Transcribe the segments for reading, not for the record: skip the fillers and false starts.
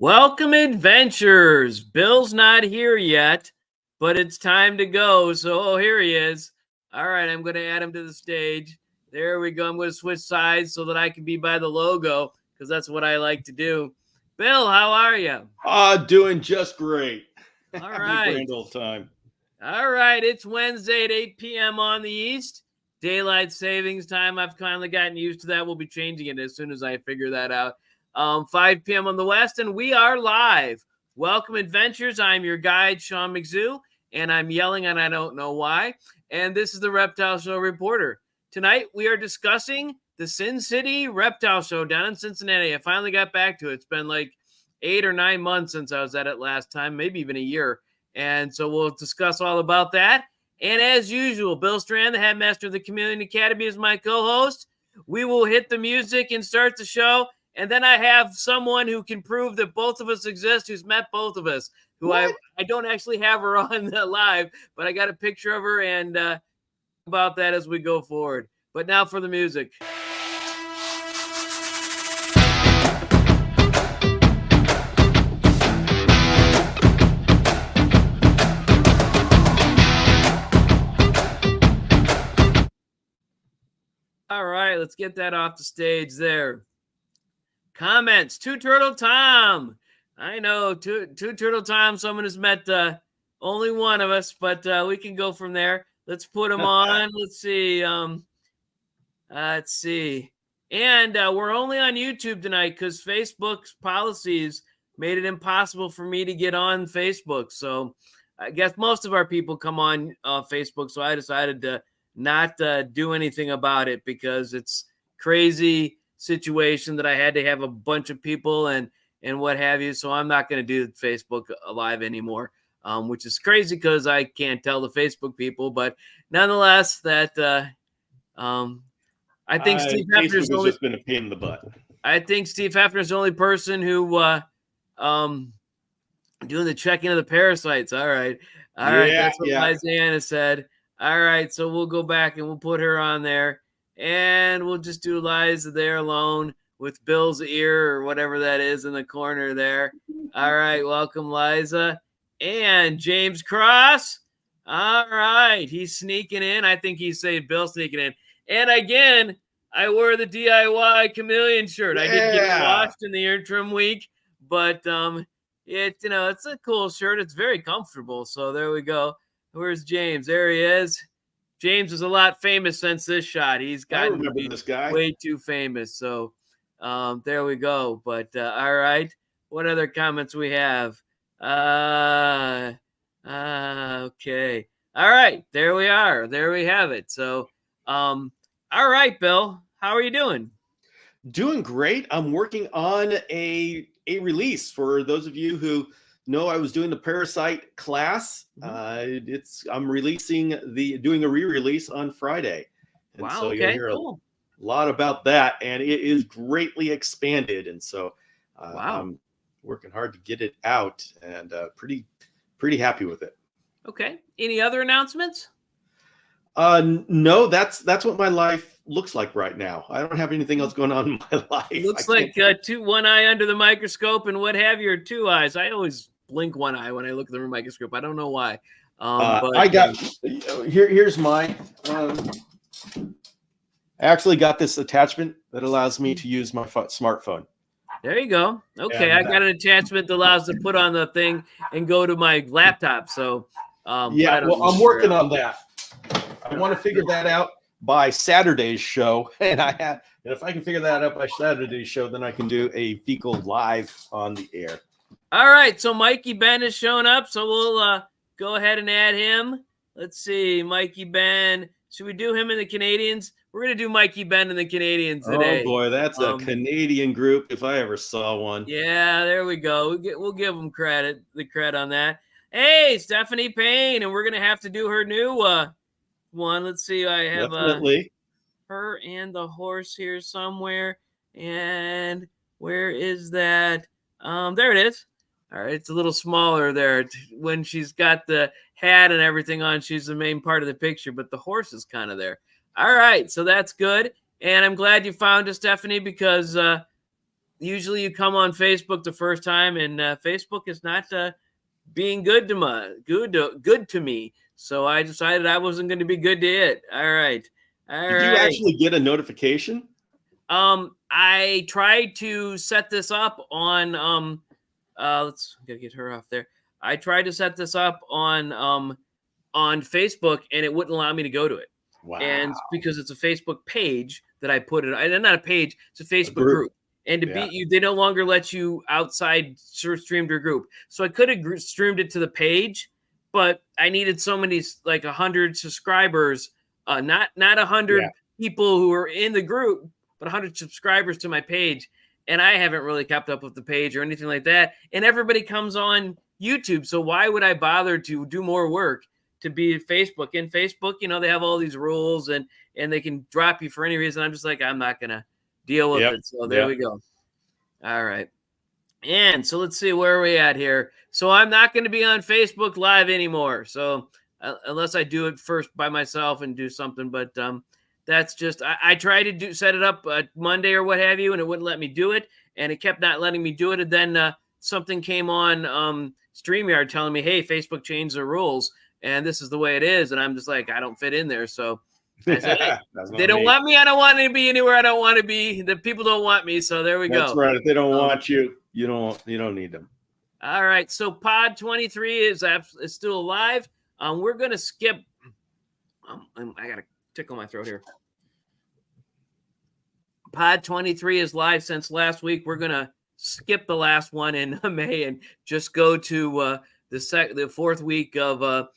Welcome, adventurers. Bill's not here yet, but it's time to go. So, here he is. All right, I'm going to add him to the stage. There we go. I'm going to switch sides so that I can be by the logo because that's what I like to do. Bill, how are you? Doing just great. All Having a right. grand old time. All right. It's Wednesday at 8 p.m. on the East. Daylight savings time. I've finally gotten used to that. We'll be changing it as soon as I figure that out. 5 p.m. on the West, and we are live. Welcome, adventures. I'm your guide, Sean McZoo, and I'm yelling, and I don't know why. And this is the Reptile Show reporter. Tonight, we are discussing the Sin City Reptile Show down in Cincinnati. I finally got back to it. It's been like 8 or 9 months since I was at it last time, maybe even a year. And so we'll discuss all about that. And as usual, Bill Strand, the headmaster of the Chameleon Academy, is my co-host. We will hit the music and start the show. And then I have someone who can prove that both of us exist, who's met both of us, who I don't actually have her on the live, but I got a picture of her and about that as we go forward. But now for the music. All right, let's get that off the stage there. Comments. Two Turtle Tom. I know, two Turtle Tom. Someone has met only one of us, but we can go from there. Let's put him on. Let's see. Let's see. And we're only on YouTube tonight because Facebook's policies made it impossible for me to get on Facebook. So I guess most of our people come on Facebook. So I decided to not do anything about it because it's crazy situation that I had to have a bunch of people and what have you. So I'm not going to do Facebook Live anymore, which is crazy because I can't tell the Facebook people. But nonetheless, that I think Steve Hefner's just been a pain in the butt. I think Steve Hefner's the only person who doing the checking of the parasites. All right. That's what Lysiana said. All right, so we'll go back and we'll put her on there. And we'll just do Liza there alone with Bill's ear or whatever that is in the corner there. All right, welcome, Liza. And James Cross. All right, he's sneaking in. I think he's saying Bill sneaking in. And again, I wore the DIY chameleon shirt. I didn't get it washed in the interim week, but it's a cool shirt. It's very comfortable. So there we go. Where's James? There he is. James is a lot famous since this shot. He's gotten to be this guy. Way too famous. So there we go. But all right. What other comments we have? Okay. All right. There we are. There we have it. So all right, Bill. How are you doing? Doing great. I'm working on a release for those of you who know I was doing the Parasite class. I'm doing a re-release on Friday. And wow. So okay. You'll hear cool. a lot about that, and it is greatly expanded. And so wow. I'm working hard to get it out, and pretty happy with it. Okay. Any other announcements? No, that's what my life looks like right now. I don't have anything else going on in my life. Looks like one eye under the microscope and what have you, or two eyes. I always blink one eye when I look at the microscope. I don't know why. But I got here's mine. I actually got this attachment that allows me to use my smartphone. There you go. Okay, I got an attachment that allows to put on the thing and go to my laptop. So I'm working on that. I want to figure that out by Saturday's show, and if I can figure that out by Saturday's show, then I can do a fecal live on the air. All right, so Mikey Ben has shown up, so we'll go ahead and add him. Let's see, Mikey Ben. Should we do him in the Canadians? We're gonna do Mikey Ben and the Canadians today. Oh boy, that's a Canadian group if I ever saw one. Yeah, there we go. We'll give them credit on that. Hey, Stephanie Payne, and we're gonna have to do her new one. Let's see. I have her and the horse here somewhere. And where is that? There it is. All right, it's a little smaller there. When she's got the hat and everything on, she's the main part of the picture, but the horse is kind of there. All right, so that's good. And I'm glad you found us, Stephanie, because usually you come on Facebook the first time, and Facebook is not being good to me. So I decided I wasn't going to be good to it. All right. Did you actually get a notification? I tried to set this up on let's gotta get her off there. I tried to set this up on Facebook, and it wouldn't allow me to go to it. Wow. And because it's a Facebook page that I put it, and not a page, it's a Facebook group. And to beat you, they no longer let you outside stream to a group. So I could have streamed it to the page, but I needed so many, like 100 subscribers, not 100 people who are in the group, but 100 subscribers to my page. And I haven't really kept up with the page or anything like that. And everybody comes on YouTube. So why would I bother to do more work to be Facebook? And Facebook, they have all these rules and they can drop you for any reason. I'm just like, I'm not going to deal with it. So there we go. All right. And so let's see, where are we at here? So I'm not going to be on Facebook Live anymore. So unless I do it first by myself and do something, but that's just, I tried to set it up Monday or what have you, and it wouldn't let me do it. And it kept not letting me do it. And then something came on StreamYard telling me, hey, Facebook changed the rules and this is the way it is. And I'm just like, I don't fit in there. So I said, hey, they don't want me. I don't want to be anywhere I don't want to be. The people don't want me. So there we go. That's right. If they don't want you, you don't need them. All right. So Pod 23 is still alive. We're going to skip. I got to tickle my throat here. Pod 23 is live since last week. We're going to skip the last one in May and just go to the fourth week of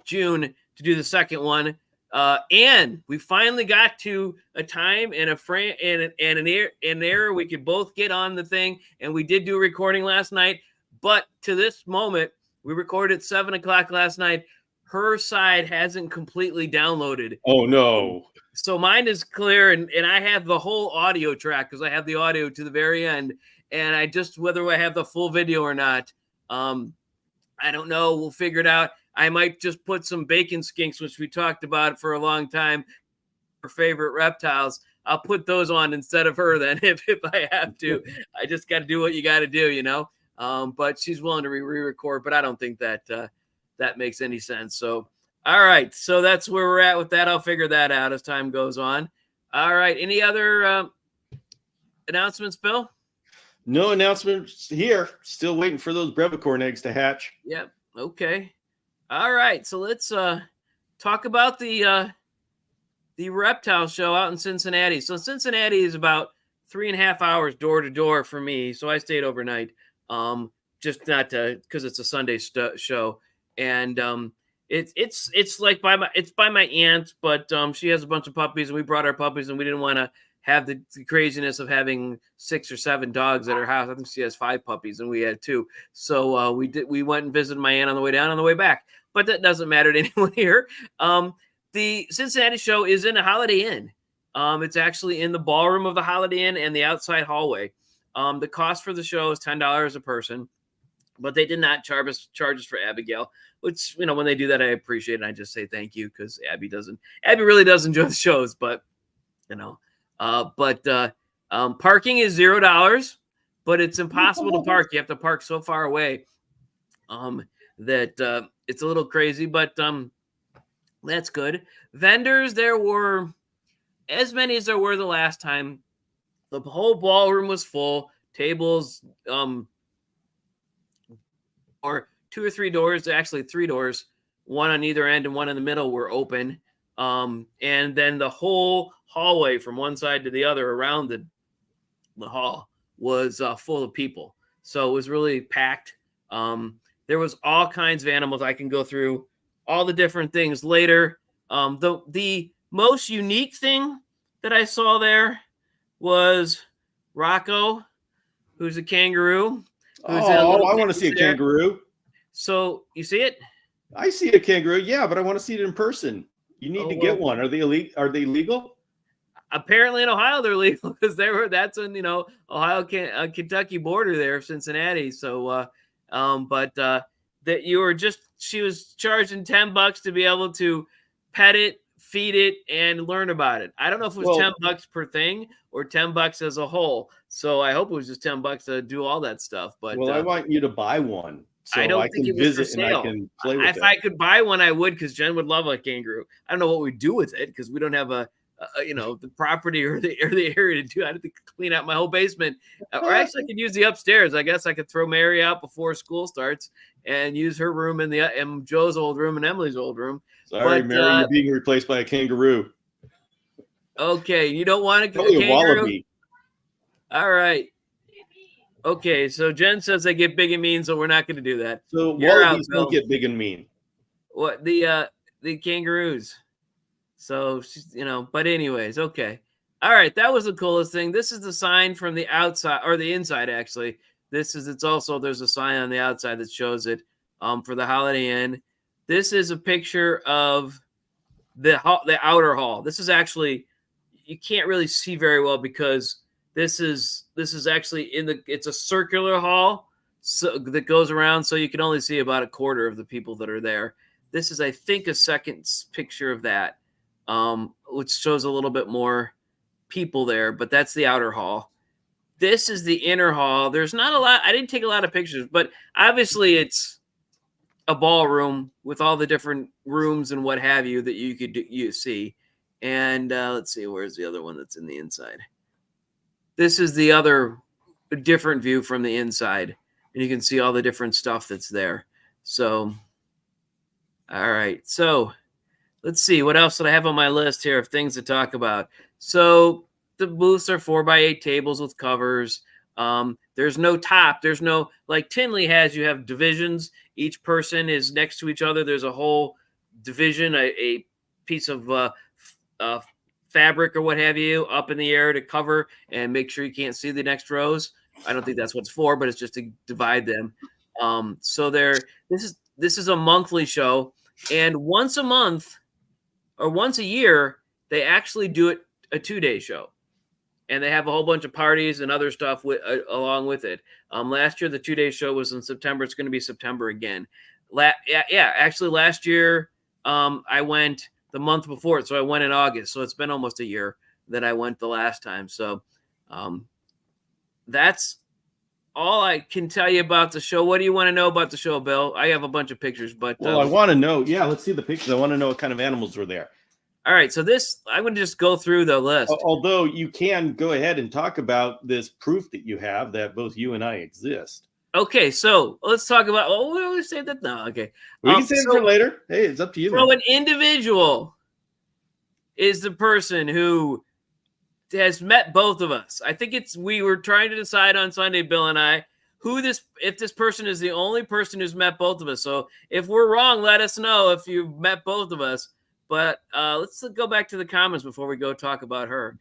June to do the second one. And we finally got to a time and a frame and an error we could both get on the thing. And we did do a recording last night, but to this moment, we recorded at 7:00 last night. Her side hasn't completely downloaded. Oh no. So mine is clear, and I have the whole audio track because I have the audio to the very end. And I just, whether I have the full video or not, I don't know. We'll figure it out. I might just put some bacon skinks, which we talked about for a long time, her favorite reptiles. I'll put those on instead of her then if I have to. I just got to do what you got to do, But she's willing to re-record, but I don't think that that makes any sense. So, all right. So that's where we're at with that. I'll figure that out as time goes on. All right. Any other announcements, Bill? No announcements here. Still waiting for those brevicorn eggs to hatch. Yep. Okay. All right. So let's talk about the Reptile show out in Cincinnati. So Cincinnati is about 3.5 hours door to door for me. So I stayed overnight. Just not because it's a Sunday show. And it's like by my aunt, but she has a bunch of puppies, and we brought our puppies, and we didn't want to have the craziness of having 6 or 7 dogs at her house. I think she has 5 puppies, and we had 2. So we went and visited my aunt on the way down, on the way back. But that doesn't matter to anyone here. The Cincinnati show is in a Holiday Inn. It's actually in the ballroom of the Holiday Inn and the outside hallway. The cost for the show is $10 a person, but they did not charge us for Abigail, which, when they do that, I appreciate it. And I just say thank you because Abby really does enjoy the shows, but parking is $0, but it's impossible to park. You have to park so far away that it's a little crazy, but that's good. Vendors, there were as many as there were the last time. The whole ballroom was full. Tables, or 2 or 3 doors, actually 3 doors, one on either end and one in the middle were open. And then the whole hallway from one side to the other around the hall was full of people. So it was really packed. There was all kinds of animals. I can go through all the different things later. The most unique thing that I saw there was Rocco, who's a kangaroo. I want to see a kangaroo. So you see it? I see a kangaroo, yeah, but I want to see it in person. You need to get one. Are they legal? Apparently in Ohio they're legal because that's in Ohio Kentucky border there, Cincinnati. So that she was charging $10 to be able to pet it feed it and learn about it. I don't know if it was $10 per thing or $10 as a whole. So I hope it was just $10 to do all that stuff. But I want you to buy one so I don't think can it was for visit and I sale. can play with it. If I could buy one, I would, because Jen would love a kangaroo. I don't know what we'd do with it because we don't have the property or the area to do. I'd have to clean out my whole basement, or actually I could use the upstairs. I guess I could throw Mary out before school starts and use her room and Joe's old room and Emily's old room. Sorry, Mary, you're being replaced by a kangaroo. Okay, you don't want a kangaroo? A wallaby. All right. Okay, so Jen says they get big and mean, so we're not going to do that. So wallabies don't get big and mean. What the kangaroos? So but anyways, okay. All right, that was the coolest thing. This is the sign from the outside or the inside actually. There's a sign on the outside that shows it for the Holiday Inn. This is a picture of the outer hall. This is actually, you can't really see very well because this is actually it's a circular hall that goes around, so you can only see about a quarter of the people that are there. This is, I think, a second picture of that, which shows a little bit more people there, but that's the outer hall. This is the inner hall. There's not a lot. I didn't take a lot of pictures, but obviously it's a ballroom with all the different rooms and what have you that you see. And let's see, where's the other one that's in the inside? This is the other different view from the inside, and you can see all the different stuff that's there. So, all right. So let's see. What else did I have on my list here of things to talk about? So the booths are 4x8 tables with covers. There's no top. There's no, like Tinley has, you have divisions. Each person is next to each other. There's a whole division, a piece of fabric or what have you up in the air to cover and make sure you can't see the next rows. I don't think that's what it's for, but it's just to divide them. So this is a monthly show, and once a month or once a year, they actually do it a 2-day show, and they have a whole bunch of parties and other stuff along with it. Last year, the 2-day show was in September. It's going to be September again. Actually, last year I went the month before it, so I went in August. So it's been almost a year that I went the last time. So that's all I can tell you about the show. What do you want to know about the show, Bill? I have a bunch of pictures, but I want to know. Yeah, let's see the pictures. I want to know what kind of animals were there. All right, so I'm going to just go through the list. Although you can go ahead and talk about this proof that you have that both you and I exist. Okay, so let's talk about. Oh, we always say that. No, okay. We can say it for later. Hey, it's up to you. So an individual is the person who has met both of us. I think we were trying to decide on Sunday, Bill and I, if this person is the only person who's met both of us. So if we're wrong, let us know if you've met both of us. But let's go back to the comments before we go talk about her.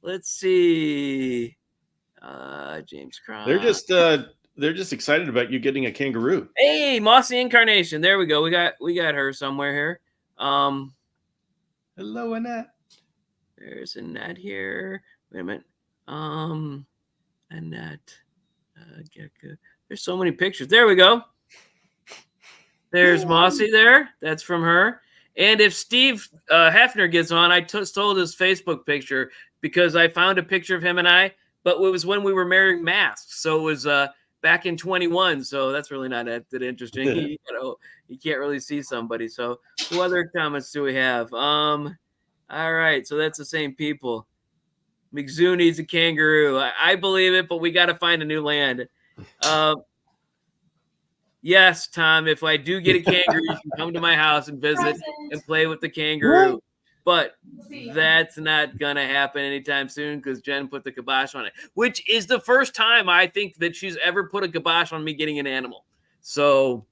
Let's see. James Cross. They're just excited about you getting a kangaroo. Hey, Mossy Incarnation. There we go. We got her somewhere here. Hello, Annette. There's Annette here. Wait a minute. Annette. There's so many pictures. There we go. There's Mossy there. That's from her. And if Steve Hefner gets on, I stole his Facebook picture because I found a picture of him and I, but it was when we were wearing masks. So it was back in 21. So that's really not that interesting. You can't really see somebody. So what other comments do we have? All right. So that's the same people. McZoo needs a kangaroo. I believe it, but we got to find a new land. Yes, Tom, if I do get a kangaroo, you can come to my house and visit and play with the kangaroo. But that's not going to happen anytime soon because Jen put the kibosh on it, which is the first time I think that she's ever put a kibosh on me getting an animal. So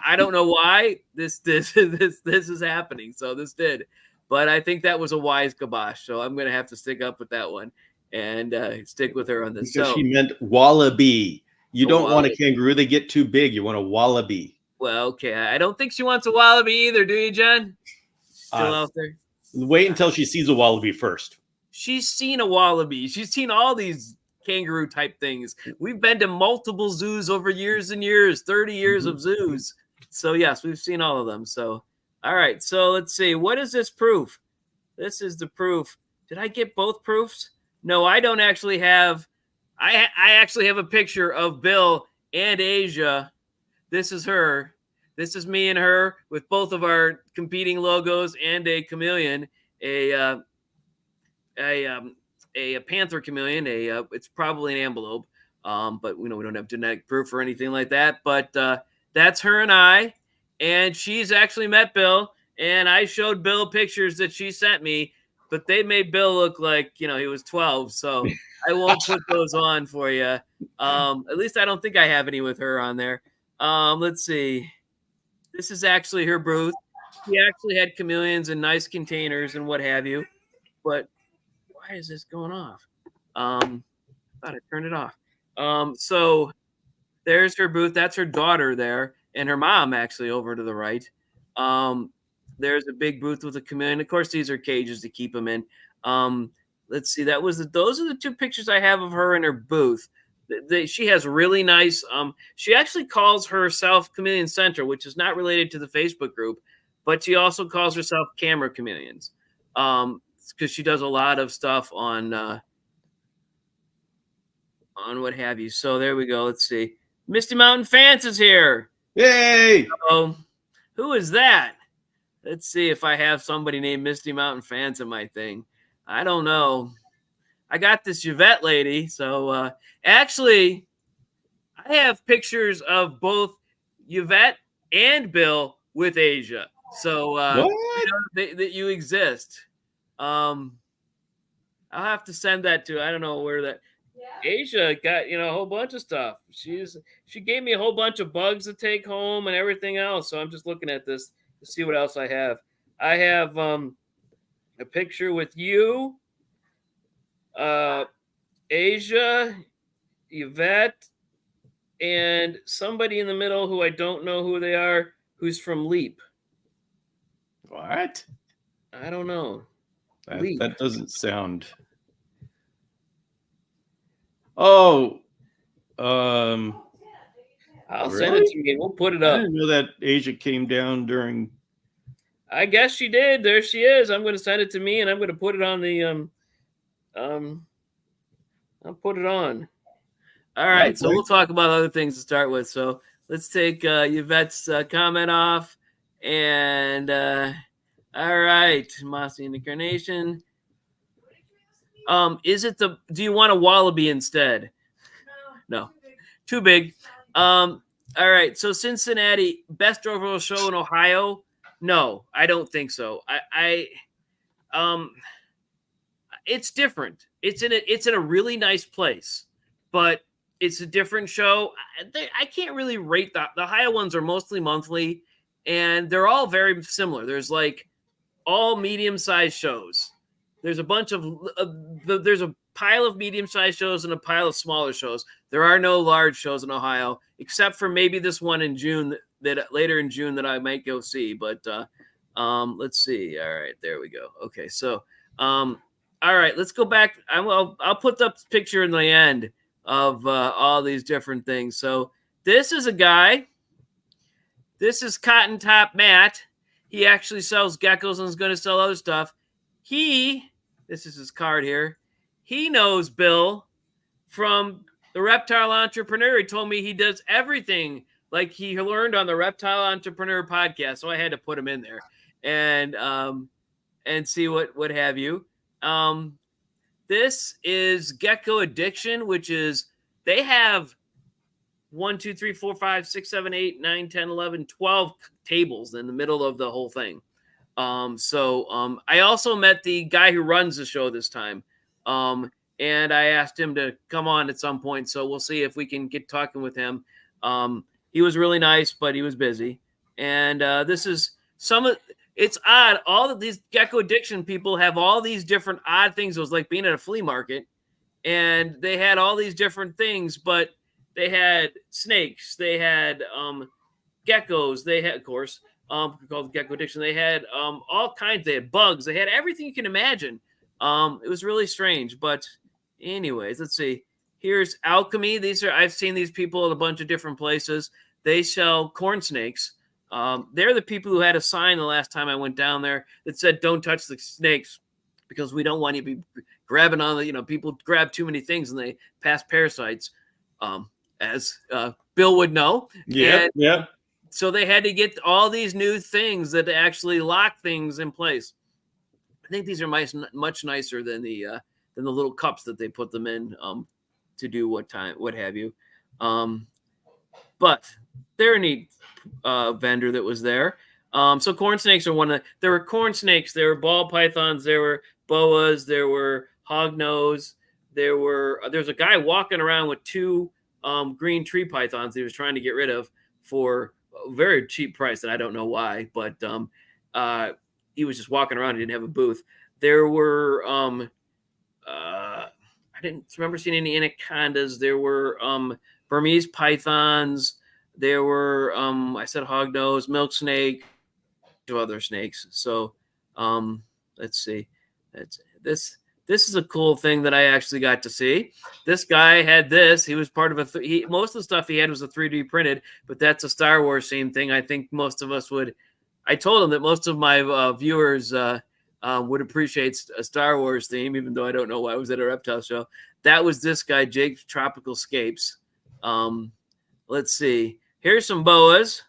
I don't know why this is happening. So this did. But I think that was a wise kibosh. So I'm going to have to stick up with that one and stick with her on this. Because she meant wallaby. You don't want a kangaroo. They get too big. You want a wallaby. Well, okay. I don't think she wants a wallaby either, do you, Jen? Still out there? Wait until she sees a wallaby first. She's seen a wallaby. She's seen all these kangaroo type things. We've been to multiple zoos over years and years, 30 years of zoos. So, yes, we've seen all of them. So, All right, so let's see. What is this proof? This is the proof. Did I get both proofs? No, I don't actually have. I actually have a picture of Bill and Asia. This is her. This is me and her with both of our competing logos and a chameleon, a a um, a panther chameleon. It's probably an envelope, but we don't have genetic proof or anything like that. But that's her and I, and she's actually met Bill. And I showed Bill pictures that she sent me, but they made Bill look like he was 12. So I won't put those on for you. At least I don't think I have any with her on there. Let's see. This is actually her booth. She actually had chameleons in nice containers and what have you. But why is this going off? Thought I turned it off. So there's her booth. That's her daughter there, and her mom actually over to the right. There's a big booth with a chameleon. Of course, these are cages to keep them in. Let's see. Those are the two pictures I have of her in her booth. She has really nice. She actually calls herself Chameleon Center, which is not related to the Facebook group, but she also calls herself Camera Chameleons. Because she does a lot of stuff on what have you. So there we go. Let's see. Misty Mountain Fans is here. Yay! So who is that? Let's see if I have somebody named Misty Mountain Fans in my thing. I don't know. I got this Yvette lady. So actually, I have pictures of both Yvette and Bill with Asia. So that you exist. I'll have to send that to. I don't know where that. Yeah. Asia got a whole bunch of stuff. She gave me a whole bunch of bugs to take home and everything else. So I'm just looking at this to see what else I have. I have a picture with you, Asia, Yvette, and somebody in the middle who I don't know who they are, who's from Leap. What? I don't know. That doesn't sound. Oh, I'll send it to you. We'll put it up. I didn't know that Asia came down during. I guess she did. There she is. I'm going to send it to me, and I'm going to put it on the I'll put it on. All right, so we'll talk about other things to start with. So let's take Yvette's comment off, and all right, Mossy and Incarnation. Do you want a wallaby instead? No. Too big. All right. So Cincinnati, best overall show in Ohio? No, I don't think so. It's different. It's in a really nice place, but it's a different show. I can't really rate that. The Ohio ones are mostly monthly, and they're all very similar. There's like all medium-sized shows. There's a bunch of there's a pile of medium-sized shows and a pile of smaller shows. There are no large shows in Ohio, except for maybe this one in June that later in June that I might go see. But let's see. All right, there we go. Okay, so all right, let's go back. I'll put up the picture in the end of all these different things. So this is a guy. This is Cotton Top Matt. He actually sells geckos and is going to sell other stuff. This is his card here. He knows Bill from the Reptile Entrepreneur. He told me he does everything like he learned on the Reptile Entrepreneur podcast. So I had to put him in there and see what have you. This is Gecko Addiction, which is they have 1, 2, 3, 4, 5, 6, 7, 8, 9, 10, 11, 12 tables in the middle of the whole thing. I also met the guy who runs the show this time. And I asked him to come on at some point. So we'll see if we can get talking with him. He was really nice, but he was busy. And this is it's odd. All of these Gecko Addiction people have all these different odd things. It was like being at a flea market, and they had all these different things, but they had snakes, they had geckos, they had, of course, called Gecko Addiction. They had all kinds. They had bugs. They had everything you can imagine. It was really strange. But anyways, let's see. Here's Alchemy. I've seen these people at a bunch of different places. They sell corn snakes. They're the people who had a sign the last time I went down there that said, "Don't touch the snakes," because we don't want you to be grabbing on the, people grab too many things and they pass parasites, as Bill would know. Yeah, And yeah. so they had to get all these new things that actually lock things in place. I think these are much nicer than the little cups that they put them in to do what have you. But they're a neat vendor that was there. So corn snakes are there were corn snakes, there were ball pythons, there were boas, there were hognose, there's a guy walking around with two green tree pythons he was trying to get rid of for a very cheap price, and I don't know why, but he was just walking around. He didn't have a booth. There were I didn't remember seeing any anacondas. There were Burmese pythons. There were I said hognose, milk snake, two other snakes. So let's see. This is a cool thing that I actually got to see. This guy had this. He was part of most of the stuff he had was a 3D printed, but that's a Star Wars theme thing. I think most of us would. I told him that most of my viewers would appreciate a Star Wars theme, even though I don't know why I was at a reptile show. That was this guy, Jake's Tropical Scapes. Let's see. Here's some boas.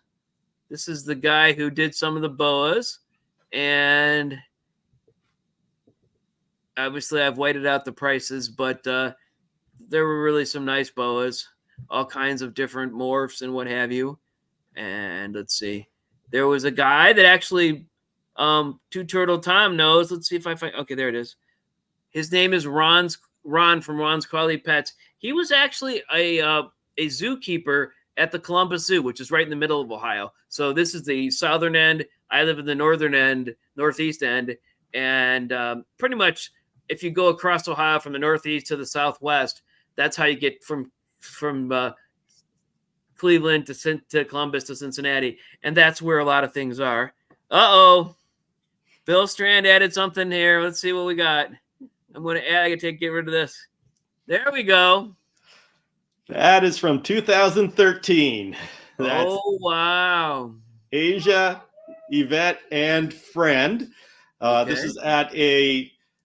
This is the guy who did some of the boas. And obviously I've whited out the prices, but there were really some nice boas, all kinds of different morphs and what have you. And let's see. There was a guy that actually Two Turtle Tom knows. Let's see if I find. Okay, there it is. His name is Ron from Ron's Quality Pets. He was actually a zookeeper at the Columbus Zoo, which is right in the middle of Ohio. So this is the southern end. I live in the northern end, northeast end, and pretty much if you go across Ohio from the northeast to the southwest, that's how you get from Cleveland to Columbus to Cincinnati, and that's where a lot of things are. Uh-oh. Bill Strand added something here. Let's see what we got. I'm going to add. I can get rid of this. There we go. That is from 2013. That's oh, wow. Asia, Yvette, and friend. Okay. This is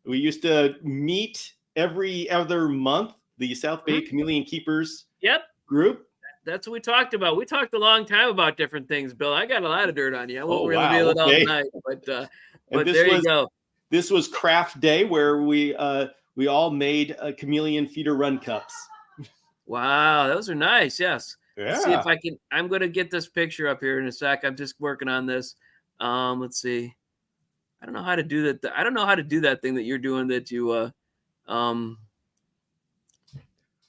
we used to meet every other month, the South Bay Chameleon Keepers group. That's what we talked about. We talked a long time about different things, Bill. I got a lot of dirt on you. I won't reveal it all tonight, but there you go. This was craft day where we all made chameleon feeder run cups. Wow, those are nice. Yes. Yeah. Let's see if I can. I'm going to get this picture up here in a sec. I'm just working on this. Let's see. I don't know how to do that. I don't know how to do that thing that you're doing that you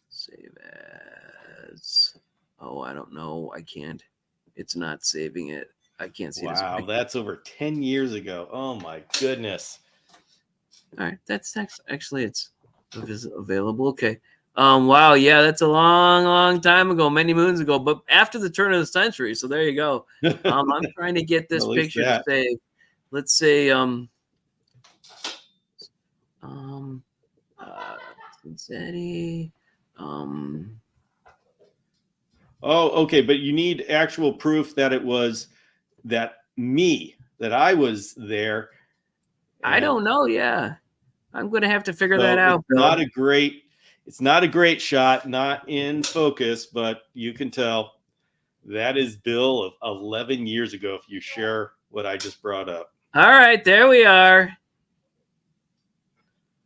save as. Oh, I don't know. I can't. It's not saving it. I can't see. Wow, that's over 10 years ago. Oh my goodness. All right, that's actually it's available. Okay. Wow, yeah, that's a long time ago, many moons ago, but after the turn of the century. So there you go. I'm trying to get this picture to save. Let's say Cincinnati. Oh, okay, but you need actual proof that it was that I was there. I don't know. Yeah, I'm going to have to figure that out. It's not a great shot, not in focus, but you can tell that is Bill of 11 years ago if you share what I just brought up. All right, there we are.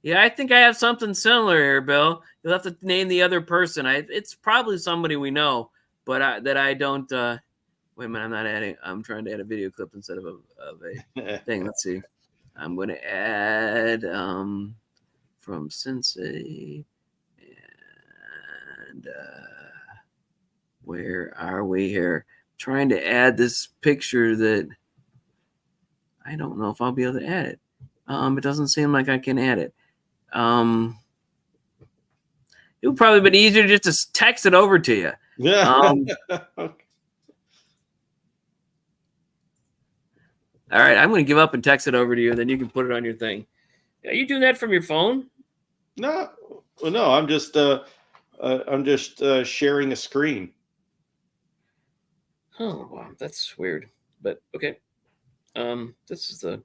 Yeah, I think I have something similar here, Bill. You'll have to name the other person. It's probably somebody we know, but that I don't. Wait a minute, I'm not adding. I'm trying to add a video clip instead of a thing. Let's see. I'm going to add from Sensei. And where are we here? Trying to add this picture that I don't know if I'll be able to add it. It doesn't seem like I can add it. It would probably been easier just to text it over to you. Yeah. All right, I'm going to give up and text it over to you, and then you can put it on your thing. Are you doing that from your phone? No, I'm just sharing a screen. Oh, wow, that's weird. But okay. This is the.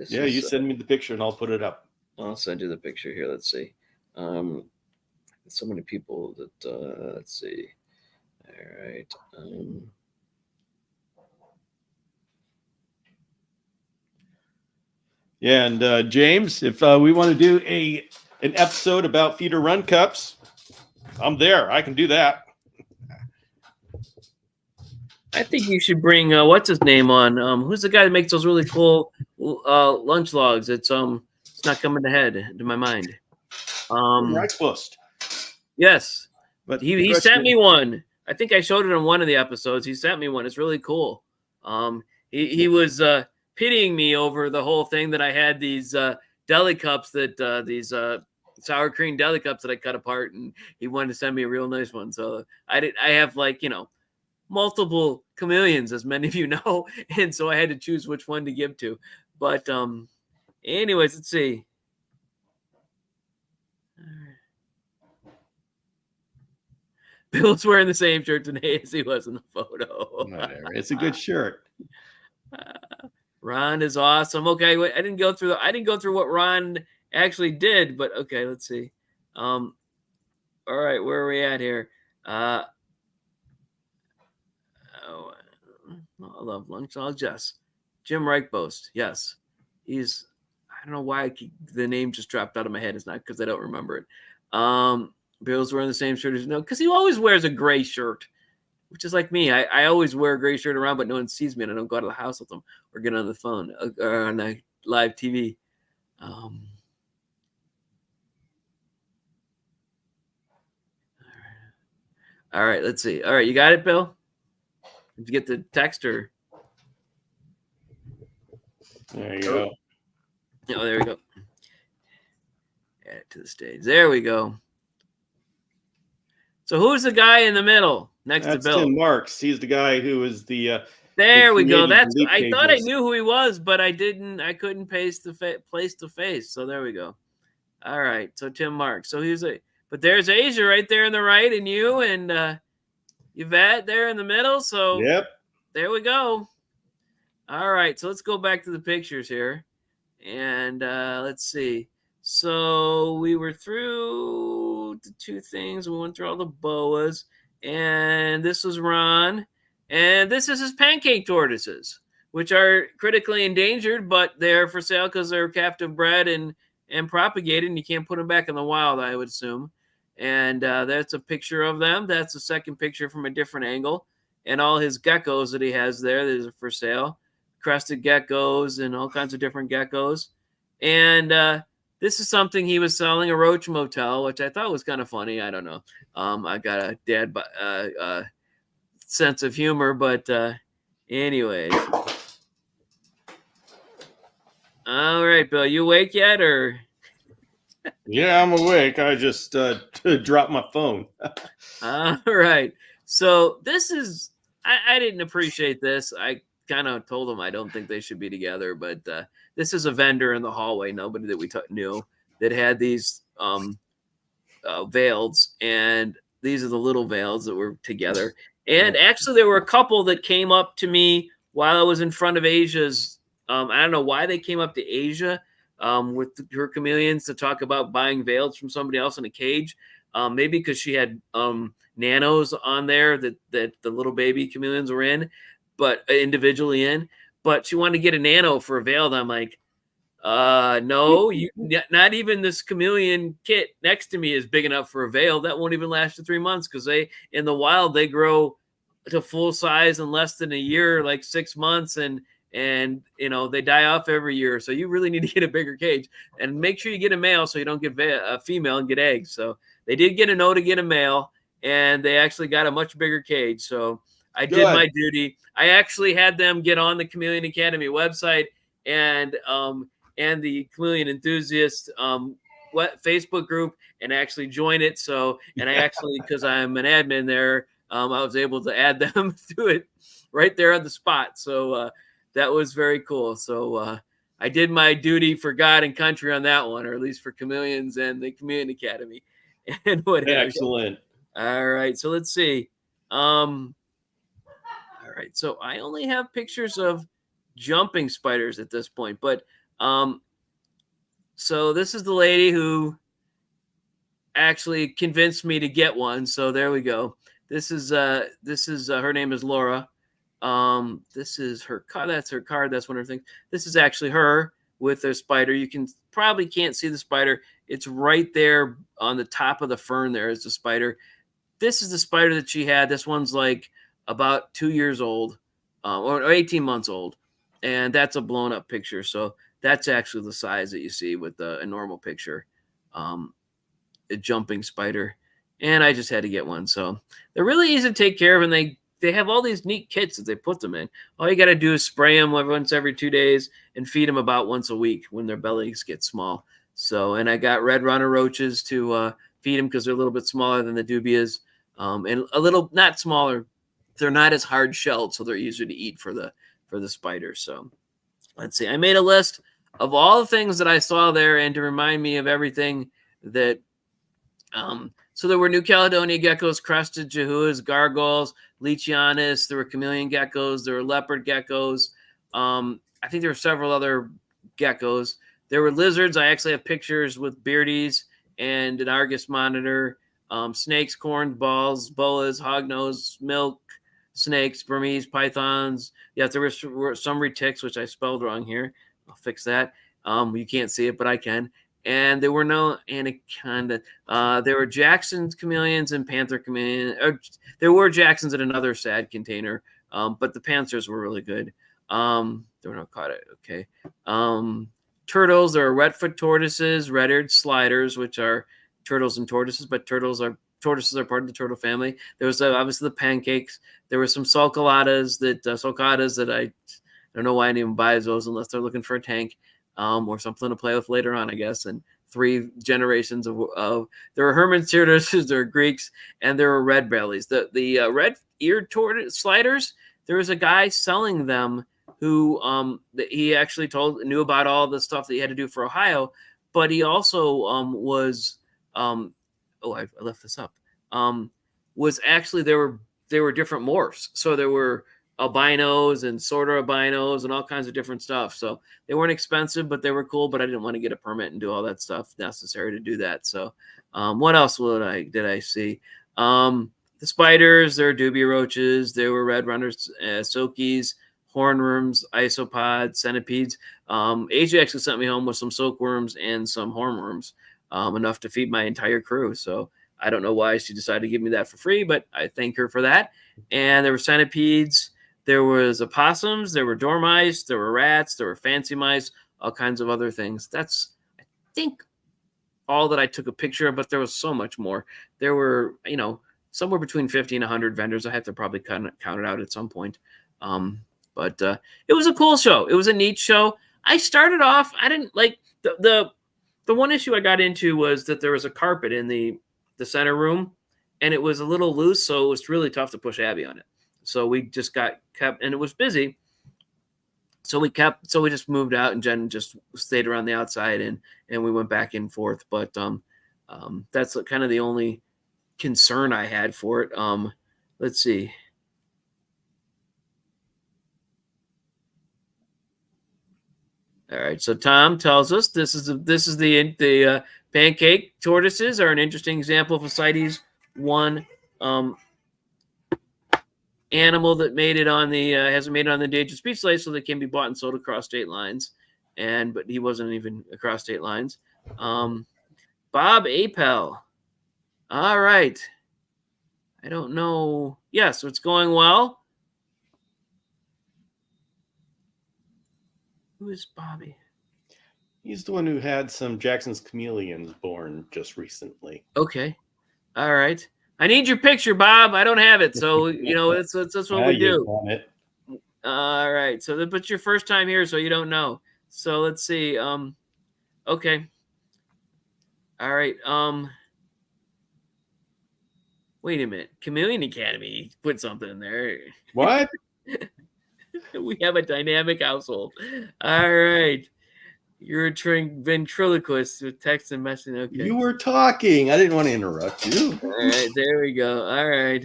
Yeah, you send me the picture and I'll put it up. I'll send you the picture here. Let's see. So many people that let's see. All right. Yeah, and James, if we want to do an episode about feeder run cups, I'm there. I can do that. I think you should bring what's his name on? Who's the guy that makes those really cool lunch logs? It's not coming to my mind. Reichbust. Yes, but he sent me one. I think I showed it on one of the episodes. He sent me one. It's really cool. He was pitying me over the whole thing that I had these deli cups that these sour cream deli cups that I cut apart, and he wanted to send me a real nice one. So I have multiple chameleons, as many of you know, and so I had to choose which one to give to. But anyways, let's see. Bill's wearing the same shirt today as he was in the photo. Whatever. It's a good shirt. Ron is awesome. Okay, wait, I didn't go through what Ron actually did, but okay, let's see. All right, where are we at here? I love lunch. I'll just Jim Reichbost. Yes, he's. I don't know why the name just dropped out of my head. It's not because I don't remember it. Bill's wearing the same shirt as because he always wears a gray shirt, which is like me. I always wear a gray shirt around, but no one sees me, and I don't go out of the house with them or get on the phone or on the live TV. All right, let's see. All right, you got it, Bill? Did you get the text or? There you go. Oh, there we go. Add it to the stage. There we go. So who's the guy in the middle next to Bill? Tim Marks. He's the guy who is the. There we go. I thought I knew who he was, but I didn't. I couldn't place the face. So there we go. All right. So Tim Marks. So but there's Asia right there on the right, and you and Yvette there in the middle. So yep. There we go. All right. So let's go back to the pictures here, and let's see. So we were through the two things. We went through all the boas, and this was Ron, and this is his pancake tortoises, which are critically endangered, but they're for sale because they're captive bred and propagated, and you can't put them back in the wild, I would assume. And that's a picture of them. That's the second picture from a different angle, and all his geckos that he has there that are for sale, crested geckos and all kinds of different geckos, and this is something he was selling, a roach motel, which I thought was kind of funny. I don't know. I got a dad sense of humor, but anyways. All right, Bill, you awake yet, or? Yeah, I'm awake. I just dropped my phone. All right. So this is, I didn't appreciate this. I kind of told him I don't think they should be together, but this is a vendor in the hallway, nobody that we knew, that had these veils, and these are the little veils that were together. And actually, there were a couple that came up to me while I was in front of Asia's. I don't know why they came up to Asia with her chameleons to talk about buying veils from somebody else in a cage. Maybe because she had nanos on there that the little baby chameleons were in, but individually in. But she wanted to get a nano for a veil. And I'm like, no, not even this chameleon kit next to me is big enough for a veil. That won't even last you 3 months because in the wild they grow to full size in less than a year, like 6 months, and they die off every year. So you really need to get a bigger cage and make sure you get a male so you don't get a female and get eggs. So they did get a no to get a male, and they actually got a much bigger cage. So I did my duty. I actually had them get on the Chameleon Academy website and the Chameleon Enthusiast Facebook group and actually join it. So, and I actually, because I'm an admin there, I was able to add them to it right there on the spot. So that was very cool. So I did my duty for God and country on that one, or at least for Chameleons and the Chameleon Academy. And what excellent. All right. So let's see. All right. So I only have pictures of jumping spiders at this point, but so this is the lady who actually convinced me to get one. So there we go. This is her name is Laura. This is her card. That's her card. That's one of her things. This is actually her with a spider. You can probably can't see the spider. It's right there on the top of the fern. There is the spider. This is the spider that she had. This one's like about 2 years old, or 18 months old, and that's a blown up picture. So that's actually the size that you see with a normal picture. A jumping spider, and I just had to get one. So they're really easy to take care of, and they have all these neat kits that they put them in. All you got to do is spray them once every 2 days and feed them about once a week when their bellies get small. So, and I got red runner roaches to feed them because they're a little bit smaller than the dubias, and a little not smaller. They're not as hard shelled, so they're easier to eat for the spiders. So let's see. I made a list of all the things that I saw there, and to remind me of everything that. So there were New Caledonia geckos, crested jahuas, gargoyles, leachianus. There were chameleon geckos. There were leopard geckos. I think there were several other geckos. There were lizards. I actually have pictures with beardies and an Argus monitor. Snakes, corn balls, boas, hognose, milk snakes, Burmese pythons. Yeah, there were some retics, which I spelled wrong here. I'll fix that. You can't see it, but I can. And there were no anaconda. There were Jackson's chameleons and panther chameleons. There were Jacksons in another sad container, but the panthers were really good. There were no caught it. Okay. Turtles. There are red-foot tortoises, red-eared sliders, which are turtles and tortoises, but tortoises are part of the turtle family. There was obviously the pancakes. There were some sulcatas that I don't know why anyone buys those unless they're looking for a tank. Or something to play with later on, I guess. And 3 generations of there were Hermann tortoises, there were Greeks, and there were red bellies. The red-eared tortoise sliders. There was a guy selling them who he actually knew about all the stuff that he had to do for Ohio, but he also was I left this up. Was actually there were different morphs. So there were albinos and sort of albinos and all kinds of different stuff. So they weren't expensive, but they were cool. But I didn't want to get a permit and do all that stuff necessary to do that. So what else did I see? The spiders, there were dubia roaches, there were red runners, silkies, hornworms, isopods, centipedes. Asia actually sent me home with some silkworms and some hornworms, enough to feed my entire crew. So I don't know why she decided to give me that for free, but I thank her for that. And there were centipedes. There was opossums, there were dormice, there were rats, there were fancy mice, all kinds of other things. That's, I think, all that I took a picture of, but there was so much more. There were, somewhere between 50 and 100 vendors. I have to probably count it out at some point. But it was a cool show. It was a neat show. I started off, I didn't like, the one issue I got into was that there was a carpet in the center room, and it was a little loose, so it was really tough to push Abby on it. So we just kept, and it was busy. So we just moved out, and Jen just stayed around the outside, and we went back and forth. But that's kind of the only concern I had for it. Let's see. All right. So Tom tells us this is the pancake tortoises are an interesting example of a CITES 1 animal that made it on the hasn't made it on the endangered species list, so they can be bought and sold across state lines. But he wasn't even across state lines. Bob Apel. All right. I don't know. Yeah, so it's going well. Who is Bobby? He's the one who had some Jackson's chameleons born just recently. Okay. All right. I need your picture, Bob. I don't have it. So, that's what we do. All right. So, but your first time here, so you don't know. So let's see. Okay. All right. Wait a minute. Chameleon Academy put something in there. What? We have a dynamic household. All right. You're a ventriloquist with text and messaging. Okay. You were talking. I didn't want to interrupt you. All right. There we go. All right.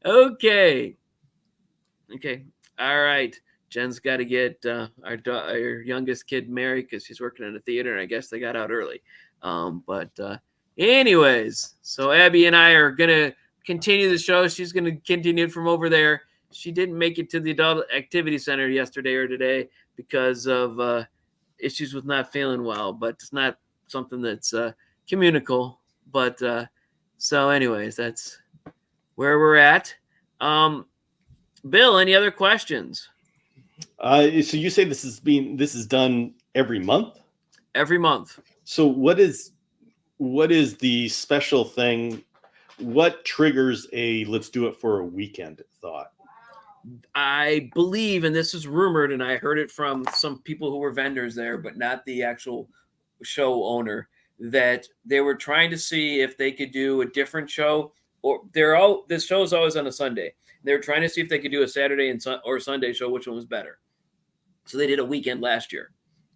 Okay. All right. Jen's got to get our youngest kid married because she's working in a theater, and I guess they got out early. Anyways, so Abby and I are gonna continue the show. She's gonna continue from over there. She didn't make it to the adult activity center yesterday or today because of issues with not feeling well, but it's not something that's communicable. But so, anyways, that's where we're at. Bill, any other questions? So you say this is done every month? Every month. So what is the special thing? What triggers a let's do it for a weekend thought? I believe, and this is rumored, and I heard it from some people who were vendors there, but not the actual show owner, that they were trying to see if they could do a different show, or this show is always on a Sunday. They were trying to see if they could do a Saturday or Sunday show, which one was better. So they did a weekend last year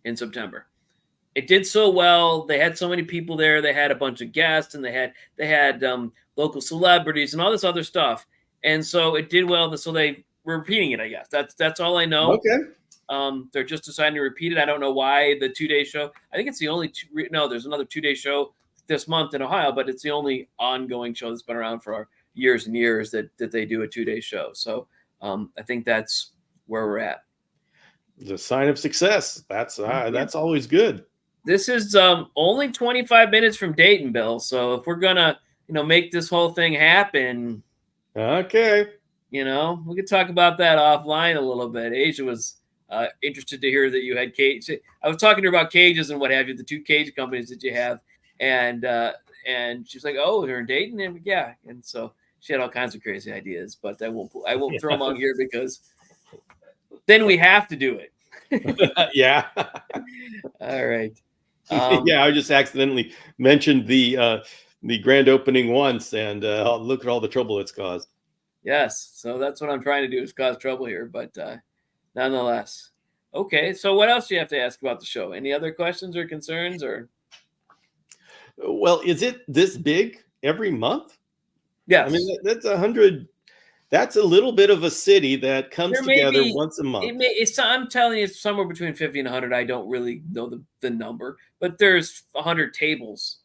in September. It did so well. They had so many people there. They had a bunch of guests, and they had local celebrities and all this other stuff. And so it did well. So they were repeating it, I guess. That's all I know. Okay. They're just deciding to repeat it. I don't know why the 2-day show. I think it's the only there's another 2-day show this month in Ohio, but it's the only ongoing show that's been around for years and years that they do a 2-day show. So I think that's where we're at. The sign of success. That's always good. This is only 25 minutes from Dayton, Bill. So if we're gonna make this whole thing happen, okay, we could talk about that offline a little bit. Asia was interested to hear that you had cage. I was talking to her about cages and what have you, the 2 cage companies that you have, and she's like, "Oh, they're in Dayton," and yeah, and so she had all kinds of crazy ideas, but I won't throw them out here because then we have to do it. Yeah. All right. Yeah, I just accidentally mentioned the grand opening once, and look at all the trouble it's caused. Yes, so that's what I'm trying to do, is cause trouble here, but nonetheless. Okay, so what else do you have to ask about the show? Any other questions or concerns? Or well, is it this big every month? Yes. I mean, that's 100. That's a little bit of a city that comes together once a month. I'm telling you, it's somewhere between 50 and 100. I don't really know the number, but there's 100 tables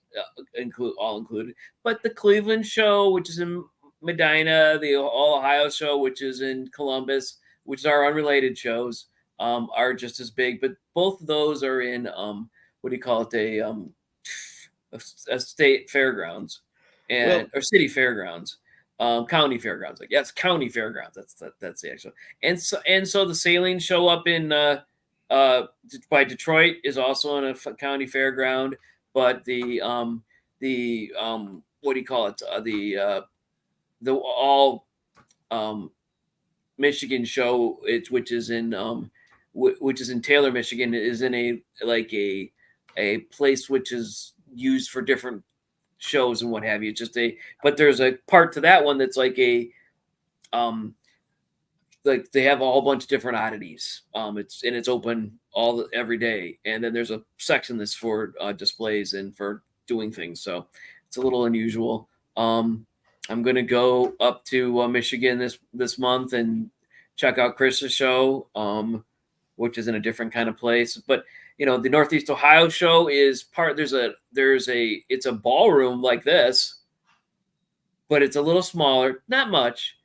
all included. But the Cleveland show, which is in Medina, the All Ohio show, which is in Columbus, which are unrelated shows, are just as big. But both of those are in what do you call it? A state fairgrounds or city fairgrounds. County fairgrounds, like yes, county fairgrounds. That's the actual. And so the sailing show up in by Detroit is also in a county fairground, but the what do you call it? The all Michigan show, which is in Taylor, Michigan, is in a place which is used for different shows and what have you. But there's a part to that one that's like like they have a whole bunch of different oddities. It's open every day, and then there's a section that's for displays and for doing things. So it's a little unusual. I'm gonna go up to Michigan this month and check out Chris's show, which is in a different kind of place. But the Northeast Ohio show is it's a ballroom like this, but it's a little smaller, not much,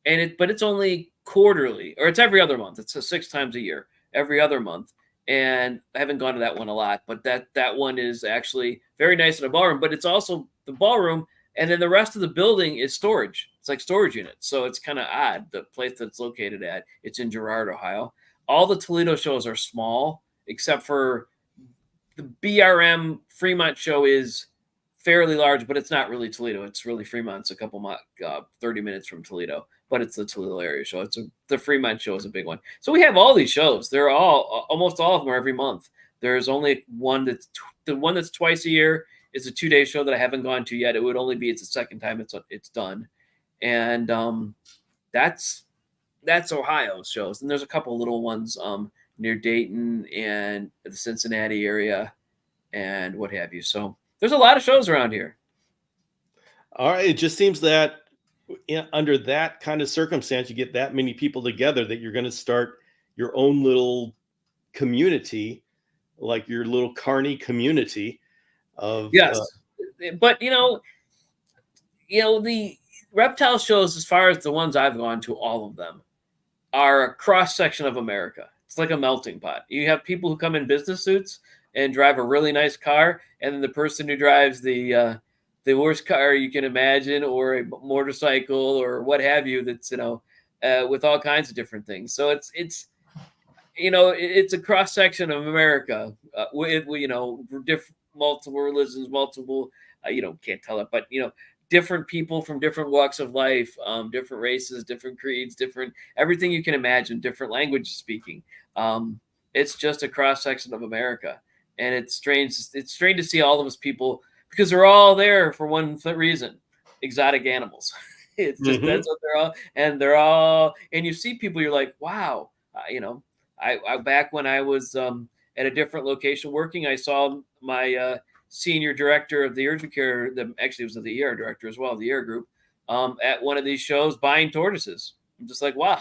but it's only quarterly, or it's every other month. It's 6 times a year, every other month. And I haven't gone to that one a lot, but that one is actually very nice in a ballroom, but it's also the ballroom. And then the rest of the building is storage. It's like storage units. So it's kind of odd, the place that it's located at. It's in Girard, Ohio. All the Toledo shows are small, except for the BRM Fremont show is fairly large, but it's not really Toledo. It's really Fremont. It's a couple 30 minutes from Toledo, but it's the Toledo area show. The Fremont show is a big one. So we have all these shows. They're almost all of them are every month. There's only one the one that's twice a year is a 2-day show that I haven't gone to yet. It would only be it's the second time it's done, and that's Ohio's shows. And there's a couple little ones near Dayton and the Cincinnati area and what have you. So there's a lot of shows around here. All right. It just seems that under that kind of circumstance, you get that many people together that you're going to start your own little community, like your little carny community of yes. But the reptile shows, as far as the ones I've gone to, all of them are a cross section of America. It's like a melting pot. You have people who come in business suits and drive a really nice car, and then the person who drives the worst car you can imagine, or a motorcycle or what have you, that's with all kinds of different things. So it's a cross section of America with different, multiple religions, multiple can't tell it, but different people from different walks of life, different races, different creeds, different everything you can imagine, different languages speaking. It's just a cross section of America, and it's strange. It's strange to see all of us people, because they're all there for one reason: exotic animals. It's just that's what they're all, and you see people, you're like, wow, I back when I was at a different location working, I saw my senior director of the urgent care, actually was the ER director as well, the ER group, at one of these shows buying tortoises. I'm just like, wow,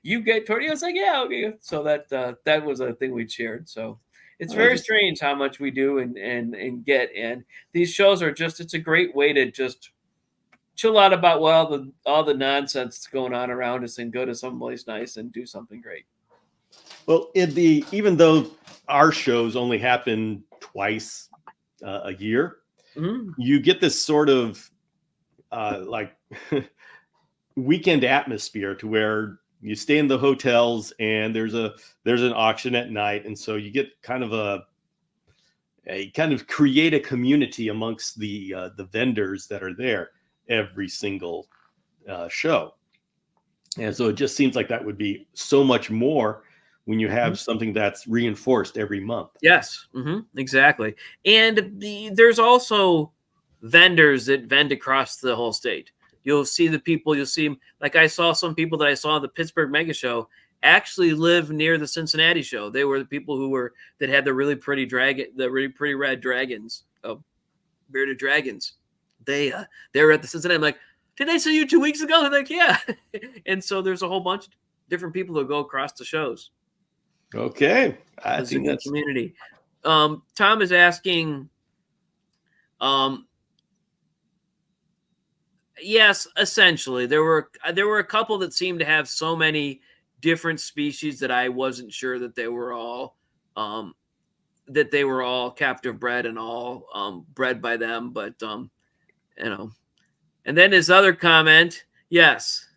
you get tortoises? I was like, yeah, okay. So that was a thing we shared. So it's very strange how much we do and get. And these shows are it's a great way to just chill out about all the nonsense that's going on around us, and go to someplace nice and do something great. Well, even though our shows only happen twice a year, you get this sort of like weekend atmosphere, to where you stay in the hotels and there's an auction at night, and so you get kind of create a community amongst the vendors that are there every single show. And so it just seems like that would be so much more when you have something that's reinforced every month. Yes, exactly. And there's also vendors that vend across the whole state. You'll see the people, like I saw some people that I saw at the Pittsburgh Mega Show actually live near the Cincinnati show. They were the people that had the really pretty red dragons, bearded dragons. They were at the Cincinnati. I'm like, did I see you 2 weeks ago? They're like, yeah. And so there's a whole bunch of different people that go across the shows. Okay, I think that's community. Tom is asking, yes, essentially there were a couple that seemed to have so many different species that I wasn't sure that they were all captive bred and all bred by them, but and then his other comment, yes,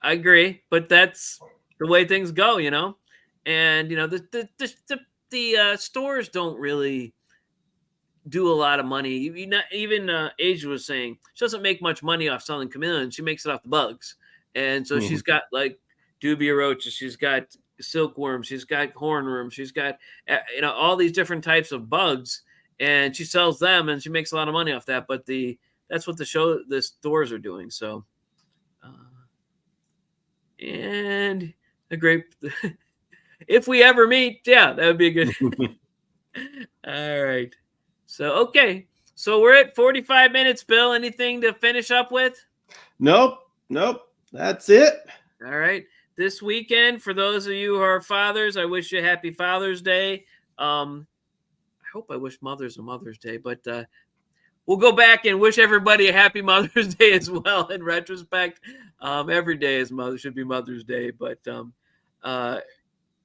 I agree, but that's the way things go, and the stores don't really do a lot of money. Even Asia was saying she doesn't make much money off selling chameleons. She makes it off the bugs, and so she's got like dubia roaches, she's got silkworms, she's got hornworms, she's got all these different types of bugs, and she sells them, and she makes a lot of money off that. But that's what the stores are doing. So. And a great, if we ever meet, yeah, that would be good. All right. So, okay. So we're at 45 minutes, Bill. Anything to finish up with? Nope. That's it. All right. This weekend, for those of you who are fathers, I wish you a happy Father's Day. I hope I wish mothers a Mother's Day, but we'll go back and wish everybody a happy Mother's Day as well. In retrospect, every day should be Mother's Day. But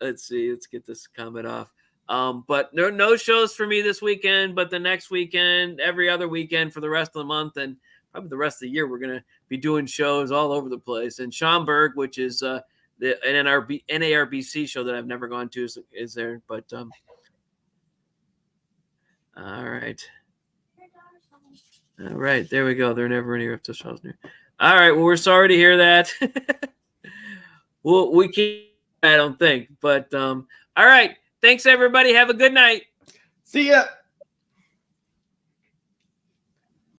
let's see. Let's get this comment off. But no shows for me this weekend. But the next weekend, every other weekend for the rest of the month, and probably the rest of the year, we're gonna be doing shows all over the place. And Schaumburg, which is an NARBC show that I've never gone to, is there. But all right. All right, there we go. There are never any reptile shows near. All right, well, we're sorry to hear that. Well, we can't, I don't think. But all right, thanks everybody. Have a good night. See ya.